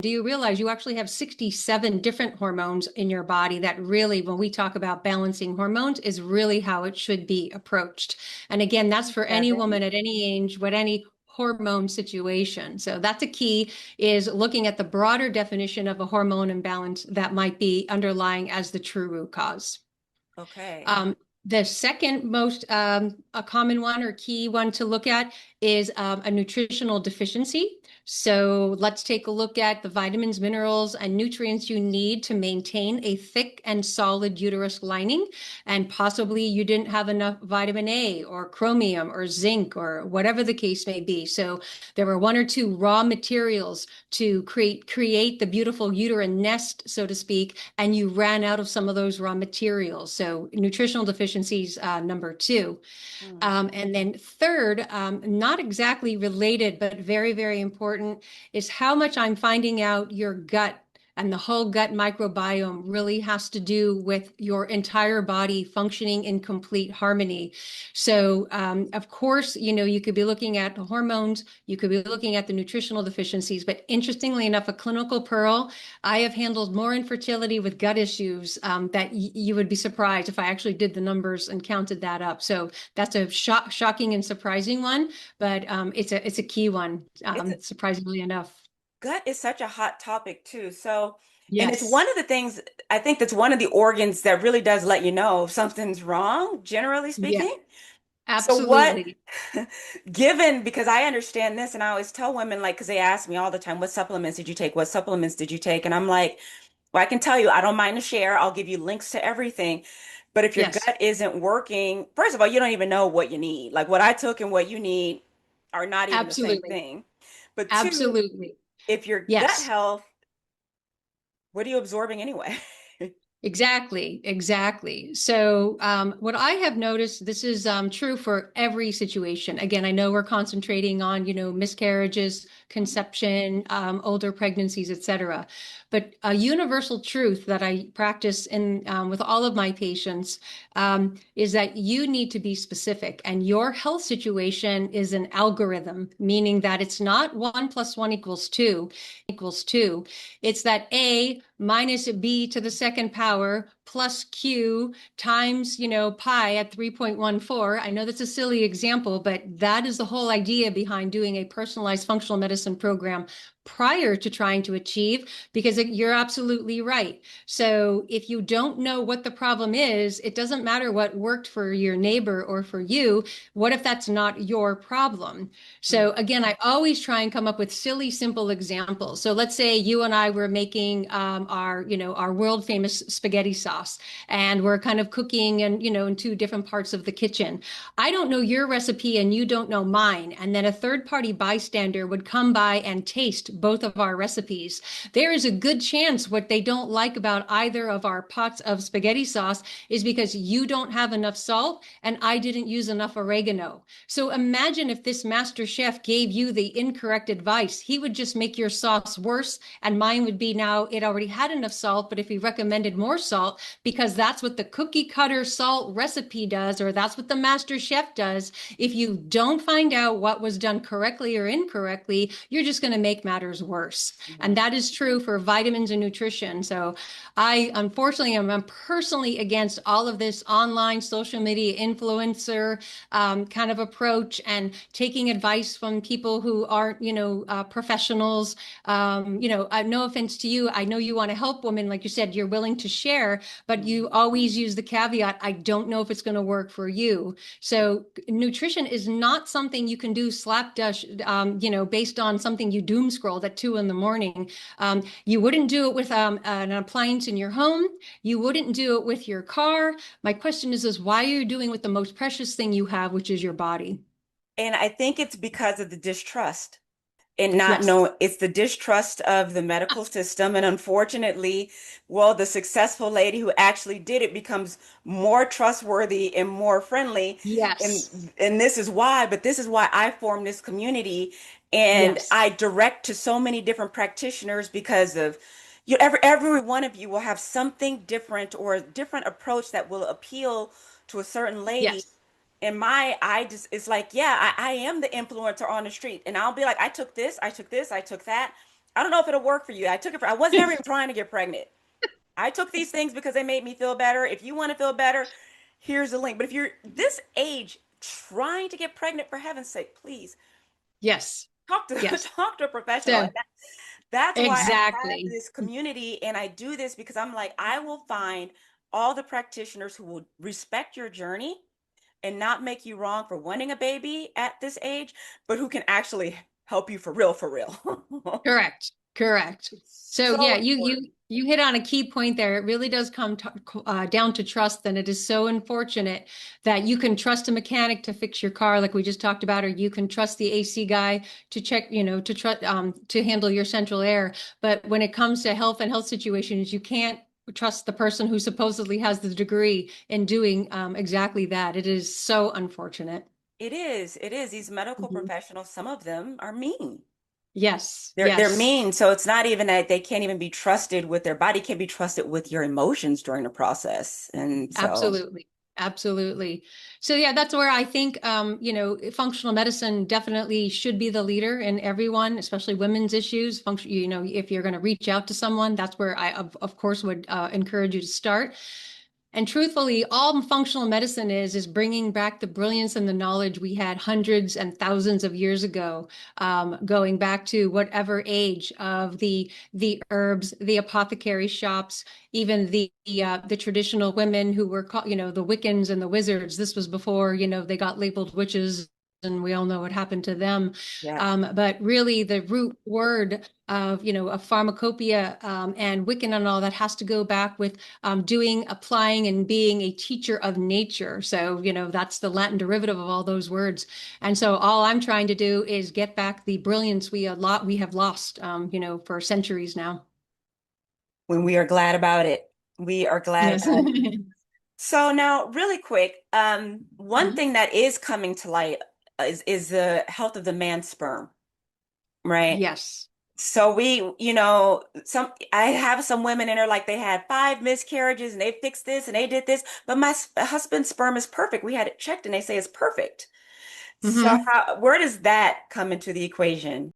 Do you realize you actually have 67 different hormones in your body that really, when we talk about balancing hormones, is really how it should be approached. And again, that's for any Seven. woman at any age with any hormone situation. So that's a key, is looking at the broader definition of a hormone imbalance that might be underlying as the true root cause. Okay. The second most a common one or key one to look at is a nutritional deficiency. So let's take a look at the vitamins, minerals, and nutrients you need to maintain a thick and solid uterus lining. And possibly you didn't have enough vitamin A or chromium or zinc or whatever the case may be. So there were one or two raw materials to create the beautiful uterine nest, so to speak, and you ran out of some of those raw materials. So nutritional deficiencies, number two. Mm. And then third, not exactly related, but very, very important, is how much I'm finding out your gut and the whole gut microbiome really has to do with your entire body functioning in complete harmony. So, of course, you could be looking at the hormones, you could be looking at the nutritional deficiencies, but interestingly enough, a clinical pearl, I have handled more infertility with gut issues that you would be surprised if I actually did the numbers and counted that up. So that's a shocking and surprising one, but it's a key one, It's surprisingly enough. gut is such a hot topic too. So, and it's one Yes, of the things I think that's one of the organs that really does let you know if something's wrong, generally yeah, speaking. So what, absolutely. given, because I understand this and I always tell women, like, because they ask me all the time, what supplements did you take? What supplements did you take? And I'm like, well, I can tell you, I don't mind to share. I'll give you links to everything. But if your Yes, gut isn't working, first of all, you don't even know what you need. Like what I took and what you need are not even the same absolutely. thing. But two, Absolutely. if your gut Yes. health, what are you absorbing anyway? Exactly, exactly. So, what I have noticed, this is true for every situation. Again, I know we're concentrating on, miscarriages, conception, older pregnancies, etc. But a universal truth that I practice in with all of my patients is that you need to be specific, and your health situation is an algorithm, meaning that it's not one plus one equals two equals two. It's that A minus B to the second power plus Q times, pi at 3.14. I know that's a silly example, but that is the whole idea behind doing a personalized functional medicine program prior to trying to achieve, because you're absolutely right. So if you don't know what the problem is, it doesn't matter what worked for your neighbor or for you. What if that's not your problem? Mm. So again, I always try and come up with silly, simple examples. So let's say you and I were making our world famous spaghetti sauce, and we're kind of cooking and in two different parts of the kitchen. I don't know your recipe and you don't know mine, and then a third party bystander would come by and taste both of our recipes. There is a good chance what they don't like about either of our pots of spaghetti sauce is because you don't have enough salt and I didn't use enough oregano. So imagine if this master chef gave you the incorrect advice. He would just make your sauce worse, and mine would be now it already had enough salt, but if he recommended more salt, because that's what the cookie cutter salt recipe does, or that's what the master chef does, if you don't find out what was done correctly or incorrectly, you're just going to make matters worse. And Mhm. that is true for vitamins and nutrition. So I unfortunately am personally against all of this online social media influencer kind of approach and taking advice from people who aren't, professionals. No offense to you. I know you want to help women. Like you said, you're willing to share, but you Mhm. always use the caveat, I don't know if it's going to work for you. So nutrition is not something you can do slapdash, based on something you doom scrolled at 2 in the morning. You wouldn't do it with an appliance in your home. You wouldn't do it with your car. My question is why are you doing with the most precious thing you have, which is your body? And I think it's because of the distrust and not Yes. know it's the distrust of the medical system. And unfortunately, well, the successful lady who actually did it becomes more trustworthy and more friendly. Yes. And this is why, but this is why I formed this community and Yes. I direct to so many different practitioners because of every one of you will have something different or a different approach that will appeal to a certain lady. Yes. In my I just it's like, yeah, I am the influencer on the street. And I'll be like, I took this, I took this, I took that. I don't know if it'll work for you. I took it for, I was never even trying to get pregnant. I took these things because they made me feel better. If you want to feel better, here's the link. But if you're this age trying to get pregnant, for heaven's sake, please Yes. talk to Yes. talk to a professional. So And that's why I have exactly. this community and I do this because I'm like, I will find all the practitioners who will respect your journey and not make you wrong for wanting a baby at this age, but who can actually help you for real, for real. Correct. Correct. It's So so yeah, important. you hit on a key point there. It really does come down to trust, and it is so unfortunate that you can trust a mechanic to fix your car, like we just talked about, or you can trust the AC guy to check, to trust to handle your central air. But when it comes to health and health situations, you can't trust the person who supposedly has the degree in doing exactly that. It is so unfortunate. It is. It is. These medical Mhm. professionals, some of them are mean. Yes. They're Yes. mean. So it's not even that they can't even be trusted with their body, can't be trusted with your emotions during the process. And so Absolutely. Absolutely. So yeah, that's where I think functional medicine definitely should be the leader in everyone, especially women's issues. Function, if you're going to reach out to someone, that's where I of course would encourage you to start. And truthfully, all functional medicine is bringing back the brilliance and the knowledge we had hundreds and thousands of years ago, going back to whatever age of the herbs, the apothecary shops, even the traditional women who were called, the Wiccans and the wizards. This was before, they got labeled witches. And we all know what happened to them. yeah. But really, the root word of, a pharmacopoeia and Wiccan and all that has to go back with doing, applying, and being a teacher of nature. So, that's the Latin derivative of all those words. And so, all I'm trying to do is get back the brilliance we have lost, for centuries now. When we are glad about it. We are glad Yes. about it. So now, really quick, one thing that is coming to light is the health of the man's sperm, right? Yes. So some I have some women and they're like they had 5 miscarriages and they fixed this and they did this, but my husband's sperm is perfect. We had it checked and they say it's perfect. So Hmm. where does that come into the equation?